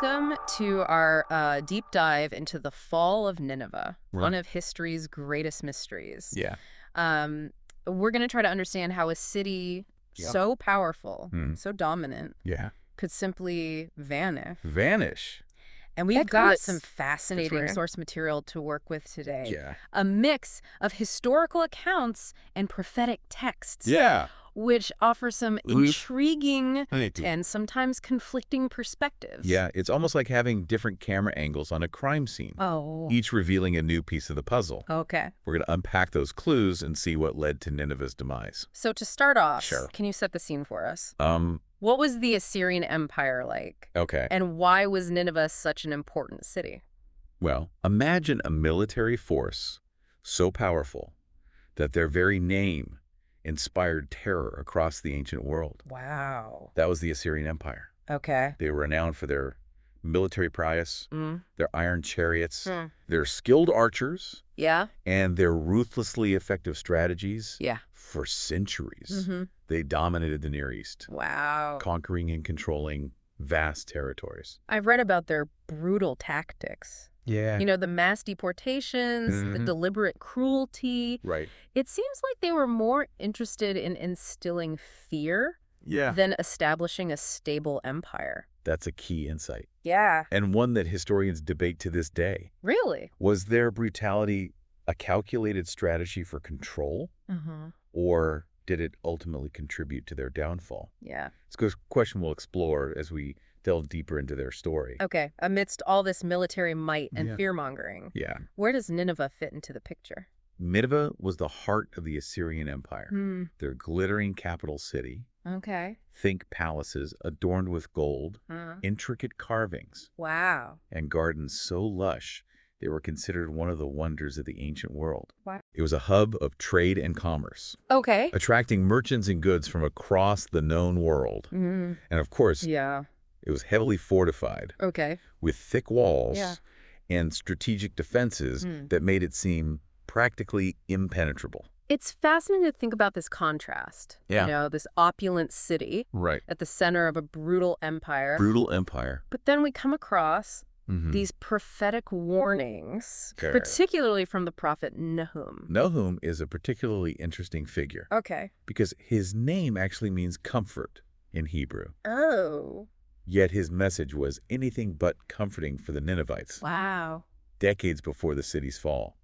Welcome to our deep dive into the fall of Nineveh, one Right. of history's greatest mysteries. Yeah. Um, we're going to try to understand how a city Yeah. so powerful, Mm. so dominant, Yeah. could simply vanish. Vanish. And we've That got could some fascinating ran. source material to work with today. Yeah. A mix of historical accounts and prophetic texts, Yeah. which offer some We've- intriguing I need to- and sometimes conflicting perspectives. Yeah. It's almost like having different camera angles on a crime scene, Oh, each revealing a new piece of the puzzle. okay. We're going to unpack those clues and see what led to Nineveh's demise. So to start off, Sure. can you set the scene for us? Um. What was the Assyrian Empire like? Okay. And why was Nineveh such an important city? Well, imagine a military force so powerful that their very name inspired terror across the ancient world. Wow. That was the Assyrian Empire. Okay. They were renowned for their military prowess, their iron chariots, Hmm. their skilled archers, Yeah? and their ruthlessly effective strategies. Yeah. For centuries, Mm-hmm. they dominated the Near East, Wow. conquering and controlling vast territories. I've read about their brutal tactics. Yeah. You know, the mass deportations, the Mhm. deliberate cruelty. Right. It seems like they were more interested in instilling fear Yeah. than establishing a stable empire. That's a key insight, Yeah. and one that historians debate to this day. Really? Was their brutality a calculated strategy for control, Mm-hmm. or did it ultimately contribute to their downfall? Yeah. It's a question we'll explore as we delve deeper into their story. Okay. Amidst all this military might and Yeah. fear-mongering, Yeah. where does Nineveh fit into the picture? Nineveh was the heart of the Assyrian Empire, Hmm. their glittering capital city. Okay. Think palaces adorned with gold, intricate carvings, Wow. and gardens so lush they were considered one of the wonders of the ancient world. Wow. It was a hub of trade and commerce, Okay. attracting merchants and goods from across the known world. Mm. And of course, Yeah. it was heavily fortified Okay. with thick walls Yeah. and strategic defenses Mm. that made it seem practically impenetrable. It's fascinating to think about this contrast. Yeah. You know, this opulent city Right. at the center of a brutal empire. Brutal empire. But then we come across Mhm. these prophetic warnings, Correct. particularly from the prophet Nahum. Nahum is a particularly interesting figure Okay. because his name actually means comfort in Hebrew. Oh. Yet his message was anything but comforting for the Ninevites. Wow. Decades before the city's fall,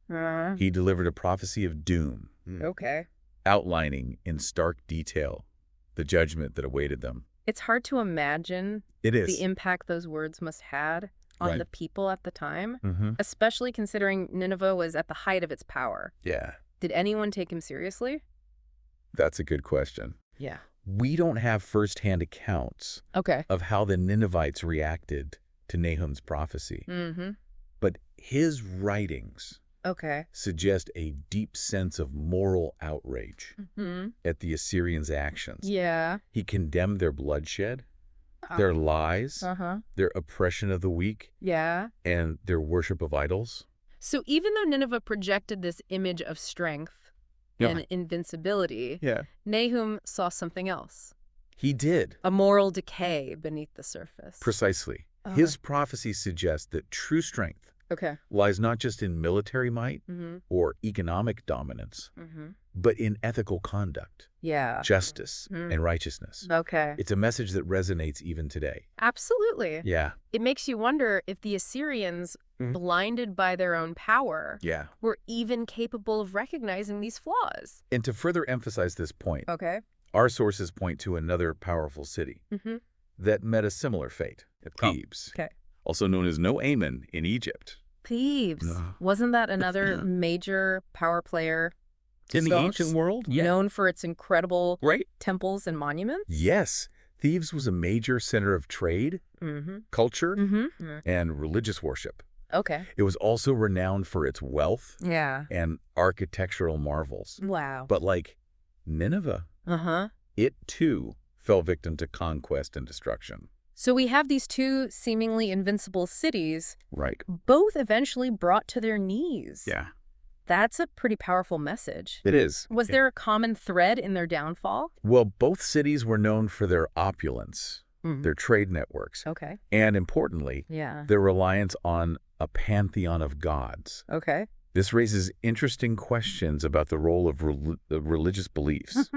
he delivered a prophecy of doom, Okay. outlining in stark detail the judgment that awaited them. It's hard to imagine It is. the impact those words must had on Right. the people at the time, Mm-hmm. especially considering Nineveh was at the height of its power. Yeah, Did anyone take him seriously? that's a good question. Yeah. We don't have firsthand accounts Okay. of how the Ninevites reacted to Nahum's prophecy, Mm-hmm. but his writings Okay. suggest a deep sense of moral outrage Mm-hmm. at the Assyrians' actions. Yeah. He condemned their bloodshed, their lies, Uh-huh. their oppression of the weak, Yeah. and their worship of idols. So even though Nineveh projected this image of strength and invincibility, Yeah. Nahum saw something else. He did. A moral decay beneath the surface. Precisely. Okay. His prophecy suggests that true strength Okay. lies not just in military might Mm-hmm. or economic dominance, Mm-hmm. but in ethical conduct, Yeah. justice, Mm. and righteousness. Okay. It's a message that resonates even today. Absolutely. Yeah. It makes you wonder if the Assyrians, Mhm. blinded by their own power, Yeah. were even capable of recognizing these flaws. And to further emphasize this point, Okay. our sources point to another powerful city Mm-hmm. that met a similar fate, Thebes, Okay. also known as Naum in Egypt. Thebes. No. Wasn't that another major power player In the So- ancient world? known for its incredible Right? temples and monuments? Yes. Thebes was a major center of trade, Mm-hmm. culture, Mm-hmm. and religious worship. Okay. It was also renowned for its wealth Yeah. and architectural marvels. Wow. But like Nineveh, Uh-huh. it too fell victim to conquest and destruction. So we have these two seemingly invincible cities, Right. both eventually brought to their knees. Yeah. That's a pretty powerful message. It is. Was there a common thread in their downfall? Well, both cities were known for their opulence, their trade networks, Okay. and importantly, Yeah. their reliance on a pantheon of gods. Okay. This raises interesting questions about the role of religious beliefs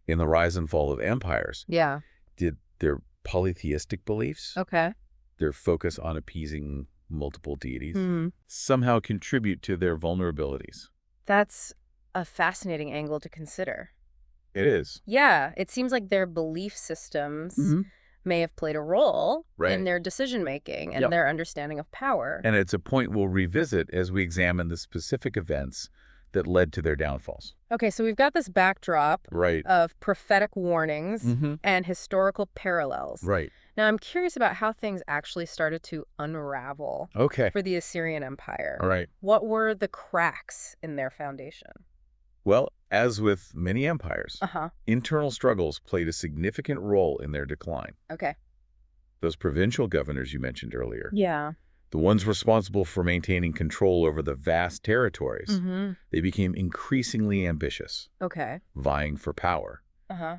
in the rise and fall of empires. Yeah. Did their polytheistic beliefs, Okay. their focus on appeasing multiple deities, Hmm. somehow contribute to their vulnerabilities? That's a fascinating angle to consider. It is. Yeah, it seems like their belief systems may have played a role in their decision-making and their understanding of power. And it's a point we'll revisit as we examine the specific events that led to their downfalls. Okay, so we've got this backdrop Right. of prophetic warnings and historical parallels. Right. Now, I'm curious about how things actually started to unravel Okay. for the Assyrian Empire. All right. What were the cracks in their foundation? Well, as with many empires, internal struggles played a significant role in their decline. Okay. Those provincial governors you mentioned earlier, Yeah. the ones responsible for maintaining control over the vast territories, they became increasingly ambitious, Okay. vying for power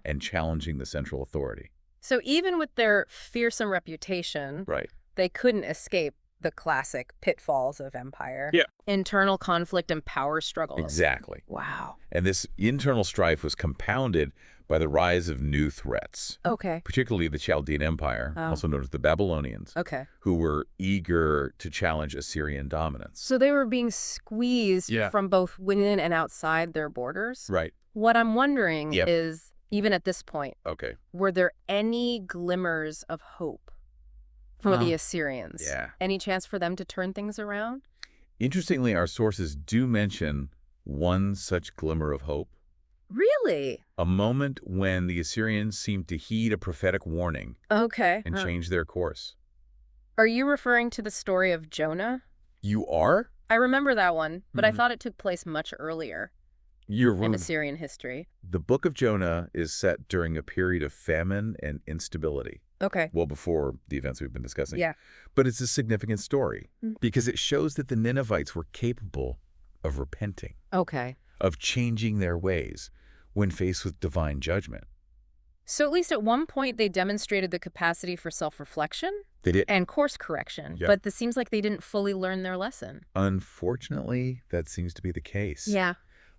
and challenging the central authority. So even with their fearsome reputation, Right. they couldn't escape the classic pitfalls of empire. Yeah. Internal conflict and power struggles. Exactly. Wow. And this internal strife was compounded by the rise of new threats, Okay. particularly the Chaldean Empire, Oh. also known as the Babylonians, Okay. who were eager to challenge Assyrian dominance. So they were being squeezed from both within and outside their borders? Right. What I'm wondering is, even at this point, Okay. were there any glimmers of hope for the Assyrians? Yeah. Any chance for them to turn things around? Interestingly, our sources do mention one such glimmer of hope. Really? A moment when the Assyrians seemed to heed a prophetic warning Okay. and change their course. Are you referring to the story of Jonah? You are? I remember that one, but I thought it took place much earlier You're in right. Assyrian history. The book of Jonah is set during a period of famine and instability. Okay. Well, before the events we've been discussing. Yeah. But it's a significant story because it shows that the Ninevites were capable of repenting, Okay. of changing their ways when faced with divine judgment. So at least at one point they demonstrated the capacity for self-reflection They did. and course correction, Yeah. but this seems like they didn't fully learn their lesson. Unfortunately, that seems to be the case. Yeah.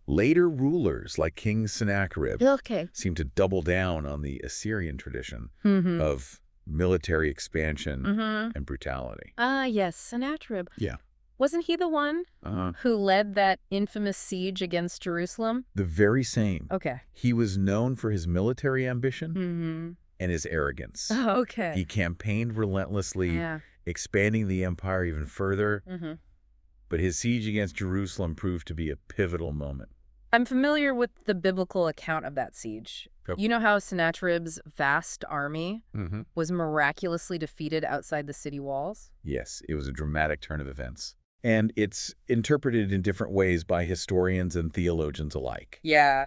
Later rulers like King Sennacherib Okay. seem to double down on the Assyrian tradition Mm-hmm. of military expansion Mm-hmm. and brutality. Yes, Sennacherib. Yeah. Wasn't he the one who led that infamous siege against Jerusalem? The very same. Okay. He was known for his military ambition Mm-hmm. and his arrogance. Oh, okay. He campaigned relentlessly, Yeah. expanding the empire even further, Mm-hmm. but his siege against Jerusalem proved to be a pivotal moment. I'm familiar with the biblical account of that siege. Yep. You know how Sennacherib's vast army was miraculously defeated outside the city walls? Yes, it was a dramatic turn of events. And it's interpreted in different ways by historians and theologians alike. Yeah.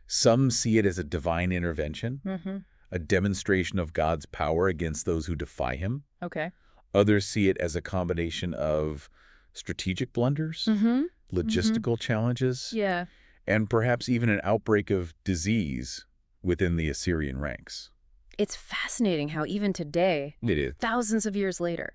Some see it as a divine intervention, Mm-hmm. a demonstration of God's power against those who defy him. Okay. Others see it as a combination of strategic blunders, Mm-hmm. logistical challenges, Yeah. and perhaps even an outbreak of disease within the Assyrian ranks. It's fascinating how even today, It is. thousands of years later,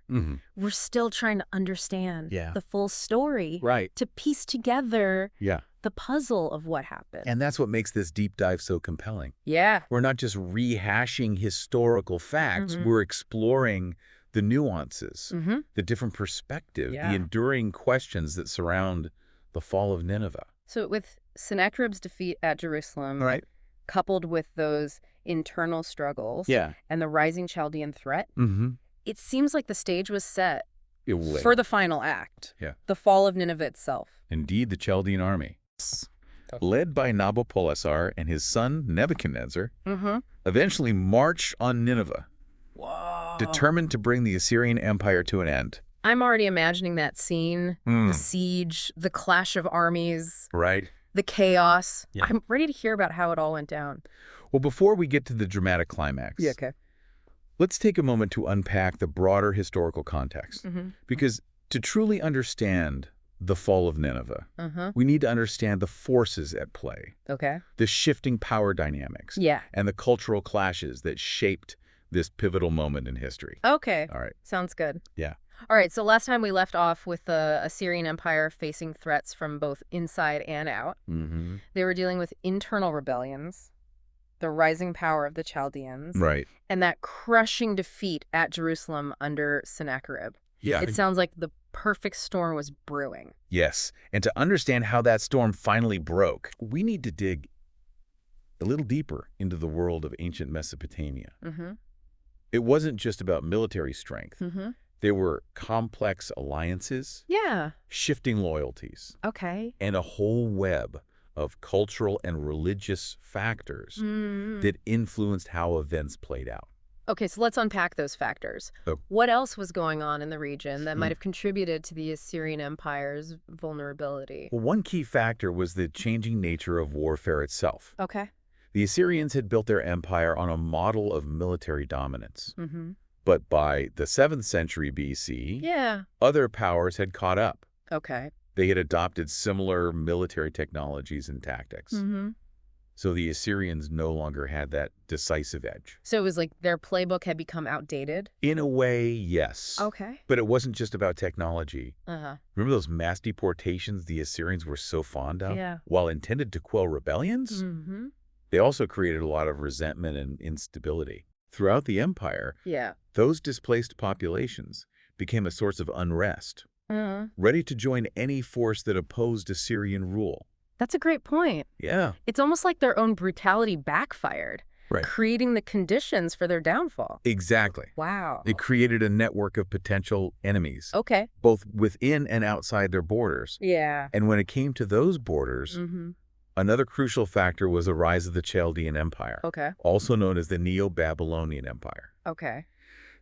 we're still trying to understand the full story Right. to piece together Yeah. the puzzle of what happened. And that's what makes this deep dive so compelling. Yeah. We're not just rehashing historical facts, we're exploring the nuances, Mm-hmm. the different perspective, Yeah. the enduring questions that surround the fall of Nineveh. So with Sennacherib's defeat at Jerusalem, Right. coupled with those internal struggles Yeah. and the rising Chaldean threat, Mm-hmm. it seems like the stage was set It will. for the final act, Yeah. the fall of Nineveh itself. Indeed, the Chaldean army, led by Nabopolassar and his son Nebuchadnezzar, Mm-hmm. eventually marched on Nineveh, Whoa. determined to bring the Assyrian Empire to an end. I'm already imagining that scene, the siege, the clash of armies, Right. the chaos. Yeah. I'm ready to hear about how it all went down. Well, before we get to the dramatic climax, okay. let's take a moment to unpack the broader historical context. Mm-hmm. Because to truly understand the fall of Nineveh, Uh-huh. we need to understand the forces at play, Okay. the shifting power dynamics, Yeah. and the cultural clashes that shaped this pivotal moment in history. Okay. All right. Sounds good. Yeah. All right, so last time we left off with the Assyrian Empire facing threats from both inside and out. Mm-hmm. They were dealing with internal rebellions, the rising power of the Chaldeans, Right. and that crushing defeat at Jerusalem under Sennacherib. Yeah. It sounds like the perfect storm was brewing. Yes. And to understand how that storm finally broke, we need to dig a little deeper into the world of ancient Mesopotamia. Mm-hmm. It wasn't just about military strength. Mm-hmm. There were complex alliances, Yeah. shifting loyalties, Okay. and a whole web of cultural and religious factors that influenced how events played out. Okay, so let's unpack those factors. Oh. What else was going on in the region that might have contributed to the Assyrian Empire's vulnerability? Well, one key factor was the changing nature of warfare itself. Okay. The Assyrians had built their empire on a model of military dominance. Mm-hmm. But by the 7th century BC, Yeah. other powers had caught up. Okay. They had adopted similar military technologies and tactics. Mm-hmm. So the Assyrians no longer had that decisive edge. So it was like their playbook had become outdated? In a way, yes. Okay. But it wasn't just about technology. Uh-huh. Remember those mass deportations the Assyrians were so fond of? Yeah. While intended to quell rebellions, Mm-hmm. they also created a lot of resentment and instability. Throughout the empire, Yeah. those displaced populations became a source of unrest, Uh-huh. ready to join any force that opposed Assyrian rule. That's a great point. Yeah. It's almost like their own brutality backfired, Right. creating the conditions for their downfall. Exactly. Wow. It created a network of potential enemies, Okay. both within and outside their borders. Yeah. And when it came to those borders, Mm-hmm. another crucial factor was the rise of the Chaldean Empire, Okay. also known as the Neo-Babylonian Empire. Okay.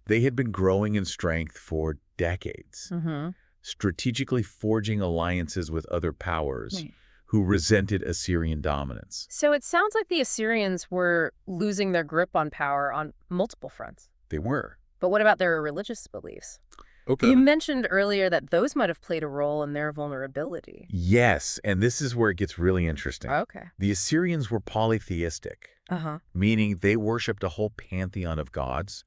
They had been growing in strength for decades, Mm-hmm. strategically forging alliances with other powers who resented Assyrian dominance. So it sounds like the Assyrians were losing their grip on power on multiple fronts. They were. But what about their religious beliefs? Okay. You mentioned earlier that those might have played a role in their vulnerability. Yes, and this is where it gets really interesting. Okay. The Assyrians were polytheistic, Uh-huh. meaning they worshipped a whole pantheon of gods,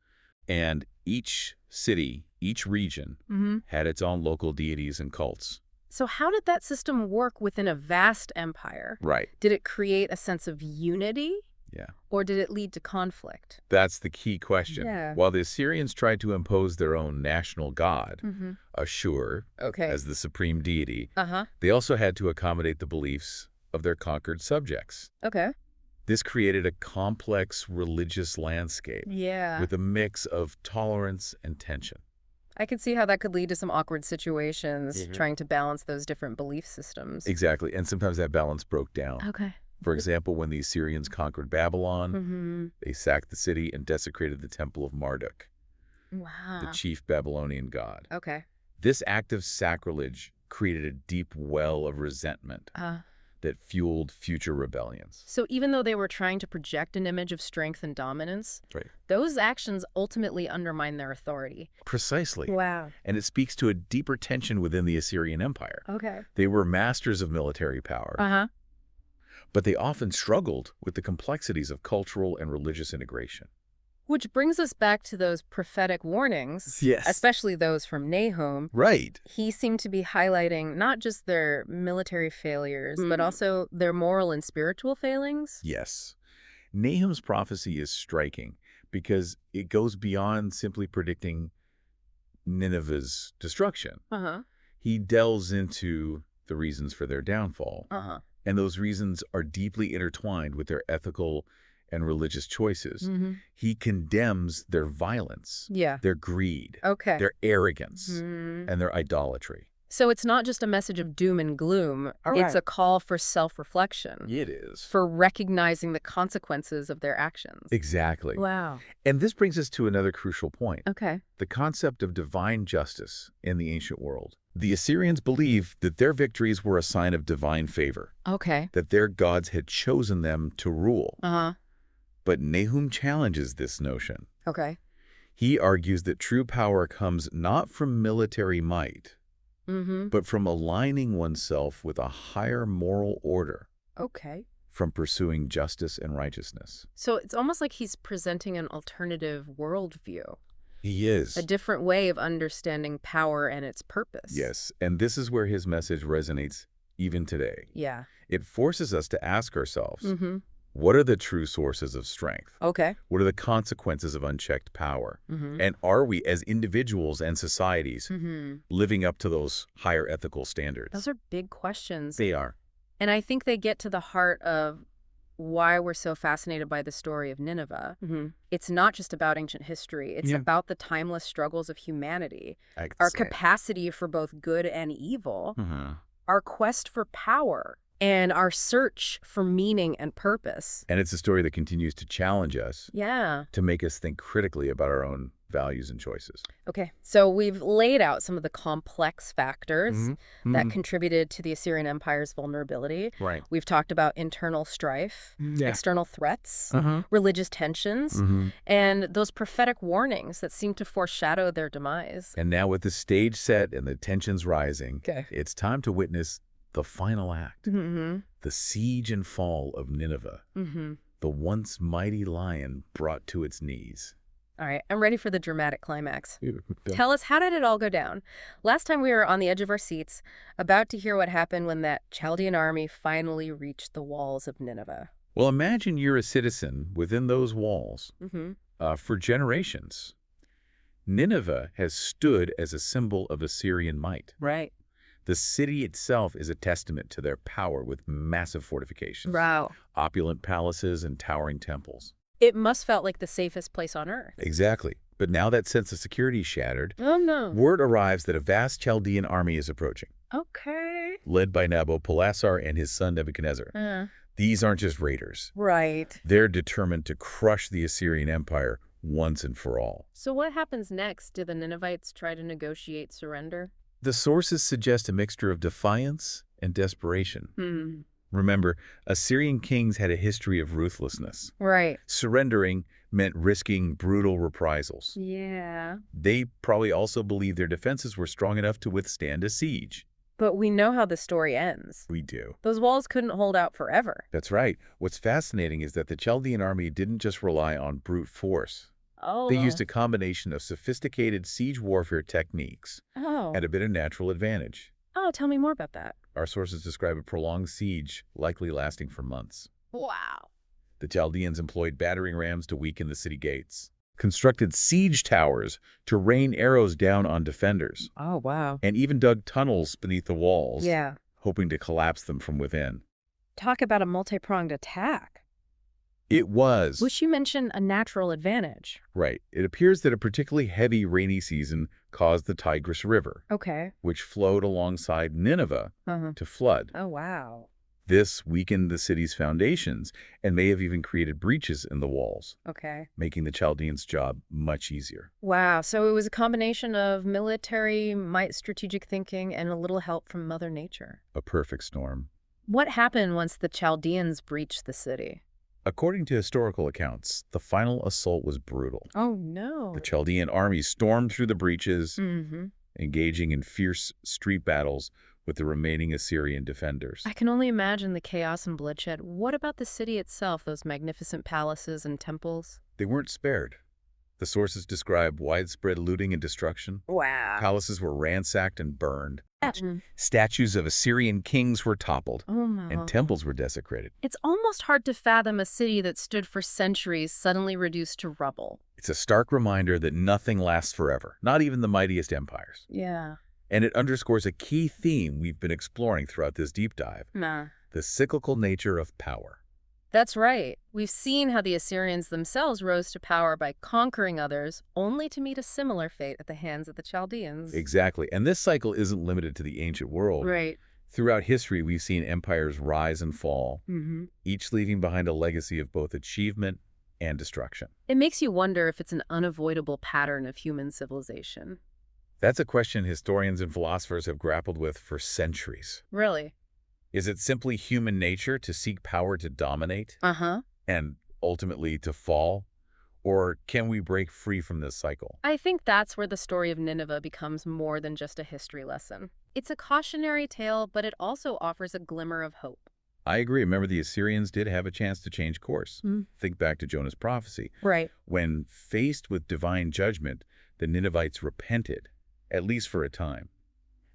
and each city, each region, Mm-hmm. had its own local deities and cults. So how did that system work within a vast empire? Right. Did it create a sense of unity? Yeah. Or did it lead to conflict? That's the key question. Yeah. While the Assyrians tried to impose their own national god, Mm-hmm. Ashur, Okay. as the supreme deity, Uh-huh. they also had to accommodate the beliefs of their conquered subjects. Okay. This created a complex religious landscape Yeah. with a mix of tolerance and tension. I could see how that could lead to some awkward situations Mhm. trying to balance those different belief systems. Exactly, and sometimes that balance broke down. Okay. For example, when the Assyrians conquered Babylon, Mm-hmm. they sacked the city and desecrated the temple of Marduk, Wow. the chief Babylonian god. Okay. This act of sacrilege created a deep well of resentment that fueled future rebellions. So even though they were trying to project an image of strength and dominance, Right. those actions ultimately undermine their authority. Precisely. Wow. And it speaks to a deeper tension within the Assyrian Empire. Okay. They were masters of military power, Uh-huh. but they often struggled with the complexities of cultural and religious integration. Which brings us back to those prophetic warnings, Yes. especially those from Nahum. Right. He seemed to be highlighting not just their military failures, but Mm. also their moral and spiritual failings. Yes. Nahum's prophecy is striking because it goes beyond simply predicting Nineveh's destruction. Uh-huh. He delves into the reasons for their downfall, Uh-huh. and those reasons are deeply intertwined with their ethical and religious choices. Mm-hmm. He condemns their violence, Yeah. their greed, Okay. their arrogance, Mhm. and their idolatry. So it's not just a message of doom and gloom. All It's right. a call for self-reflection, It is. for recognizing the consequences of their actions. Exactly. Wow. And this brings us to another crucial point. Okay. The concept of divine justice in the ancient world. The Assyrians believed that their victories were a sign of divine favor, Okay. that their gods had chosen them to rule. Uh-huh. But Nahum challenges this notion. Okay. He argues that true power comes not from military might, Mm-hmm. but from aligning oneself with a higher moral order. Okay. from pursuing justice and righteousness. So it's almost like he's presenting an alternative worldview. He is. A different way of understanding power and its purpose. Yes, and this is where his message resonates even today. Yeah. It forces us to ask ourselves, what are the true sources of strength? Okay. What are the consequences of unchecked power? And are we, as individuals and societies, living up to those higher ethical standards? Those are big questions. They are. And I think they get to the heart of why we're so fascinated by the story of Nineveh. It's not just about ancient history. It's about the timeless struggles of humanity, our capacity for both good and evil, our quest for power, and our search for meaning and purpose. And it's a story that continues to challenge us. Yeah. To make us think critically about our own values and choices. Okay, so we've laid out some of the complex factors that contributed to the Assyrian Empire's vulnerability. Right. We've talked about internal strife, external threats, religious tensions, and those prophetic warnings that seem to foreshadow their demise. And now with the stage set and the tensions rising, it's time to witness the final act, the siege and fall of Nineveh, the once mighty lion brought to its knees. All right, I'm ready for the dramatic climax. Tell us, how did it all go down? Last time we were on the edge of our seats, about to hear what happened when that Chaldean army finally reached the walls of Nineveh. Well, imagine you're a citizen within those walls for generations. Nineveh has stood as a symbol of Assyrian might. Right. The city itself is a testament to their power with massive fortifications, opulent palaces, and towering temples. It must felt like the safest place on earth. Exactly. But now that sense of security is shattered, no. Word arrives that a vast Chaldean army is approaching. Okay. Led by Nabopolassar and his son Nebuchadnezzar. These aren't just raiders. Right. They're determined to crush the Assyrian Empire once and for all. So what happens next? Do the Ninevites try to negotiate surrender? The sources suggest a mixture of defiance and desperation. Remember, Assyrian kings had a history of ruthlessness. Right. Surrendering meant risking brutal reprisals. Yeah. They probably also believed their defenses were strong enough to withstand a siege. But we know how the story ends. We do. Those walls couldn't hold out forever. That's right. What's fascinating is that the Chaldean army didn't just rely on brute force. Oh. They used a combination of sophisticated siege warfare techniques and a bit of natural advantage. Oh, tell me more about that. Our sources describe a prolonged siege, likely lasting for months. Wow. The Chaldeans employed battering rams to weaken the city gates, constructed siege towers to rain arrows down on defenders. Oh, wow. And even dug tunnels beneath the walls, hoping to collapse them from within. Talk about a multi-pronged attack. It was. Which you mentioned a natural advantage. Right. It appears that a particularly heavy rainy season caused the Tigris River, which flowed alongside Nineveh, to flood. Oh, wow. This weakened the city's foundations and may have even created breaches in the walls, making the Chaldeans' job much easier. Wow. So it was a combination of military might, strategic thinking, and a little help from Mother Nature. A perfect storm. What happened once the Chaldeans breached the city? According to historical accounts, the final assault was brutal. Oh, no. The Chaldean army stormed through the breaches, engaging in fierce street battles with the remaining Assyrian defenders. I can only imagine the chaos and bloodshed. What about the city itself, those magnificent palaces and temples? They weren't spared. The sources describe widespread looting and destruction. Wow. Palaces were ransacked and burned. Statues of Assyrian kings were toppled, and temples were desecrated. It's almost hard to fathom a city that stood for centuries suddenly reduced to rubble. It's a stark reminder that nothing lasts forever, not even the mightiest empires. Yeah. And it underscores a key theme we've been exploring throughout this deep dive, the cyclical nature of power. That's right. We've seen how the Assyrians themselves rose to power by conquering others, only to meet a similar fate at the hands of the Chaldeans. Exactly. And this cycle isn't limited to the ancient world. Right. Throughout history, we've seen empires rise and fall, each leaving behind a legacy of both achievement and destruction. It makes you wonder if it's an unavoidable pattern of human civilization. That's a question historians and philosophers have grappled with for centuries. Really? Is it simply human nature to seek power to dominate and ultimately to fall? Or can we break free from this cycle? I think that's where the story of Nineveh becomes more than just a history lesson. It's a cautionary tale, but it also offers a glimmer of hope. I agree. Remember, the Assyrians did have a chance to change course. Think back to Jonah's prophecy. Right. When faced with divine judgment, the Ninevites repented, at least for a time.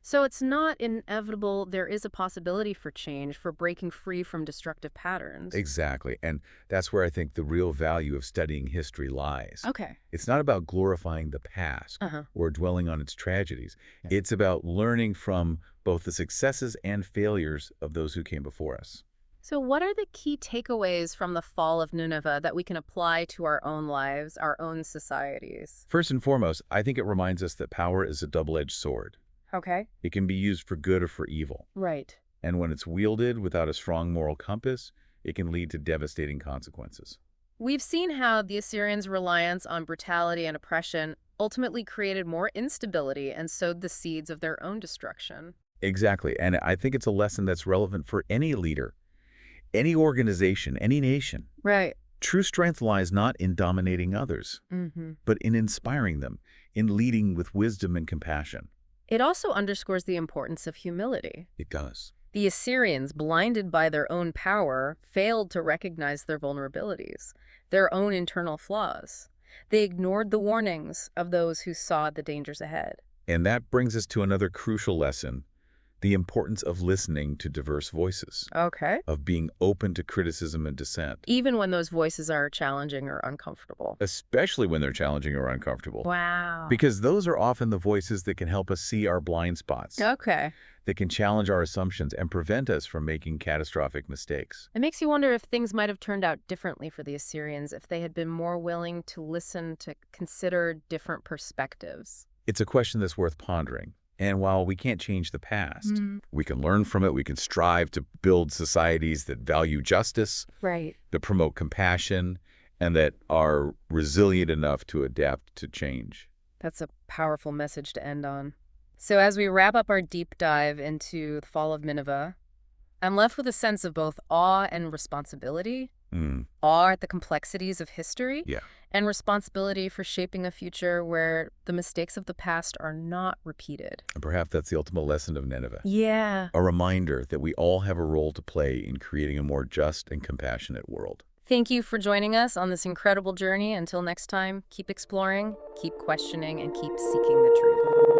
So it's not inevitable. There is a possibility for change, for breaking free from destructive patterns. Exactly. And that's where I think the real value of studying history lies. Okay. It's not about glorifying the past or dwelling on its tragedies. Yeah. It's about learning from both the successes and failures of those who came before us. So what are the key takeaways from the fall of Nineveh that we can apply to our own lives, our own societies? First and foremost, I think it reminds us that power is a double-edged sword. Okay. It can be used for good or for evil. Right. And when it's wielded without a strong moral compass, it can lead to devastating consequences. We've seen how the Assyrians' reliance on brutality and oppression ultimately created more instability and sowed the seeds of their own destruction. Exactly. And I think it's a lesson that's relevant for any leader, any organization, any nation. Right. True strength lies not in dominating others, but in inspiring them, in leading with wisdom and compassion. It also underscores the importance of humility. It does. The Assyrians, blinded by their own power, failed to recognize their vulnerabilities, their own internal flaws. They ignored the warnings of those who saw the dangers ahead. And that brings us to another crucial lesson, the importance of listening to diverse voices. Okay. Of being open to criticism and dissent. Even when those voices are challenging or uncomfortable. Especially when they're challenging or uncomfortable. Wow. Because those are often the voices that can help us see our blind spots. Okay. That can challenge our assumptions and prevent us from making catastrophic mistakes. It makes you wonder if things might have turned out differently for the Assyrians if they had been more willing to listen, to consider different perspectives. It's a question that's worth pondering. And while we can't change the past, we can learn from it. We can strive to build societies that value justice, right, that promote compassion, and that are resilient enough to adapt to change. That's a powerful message to end on. So as we wrap up our deep dive into the fall of Nineveh, I'm left with a sense of both awe and responsibility. Awe at the complexities of history, and responsibility for shaping a future where the mistakes of the past are not repeated. And perhaps that's the ultimate lesson of Nineveh. Yeah. A reminder that we all have a role to play in creating a more just and compassionate world. Thank you for joining us on this incredible journey. Until next time, keep exploring, keep questioning, and keep seeking the truth.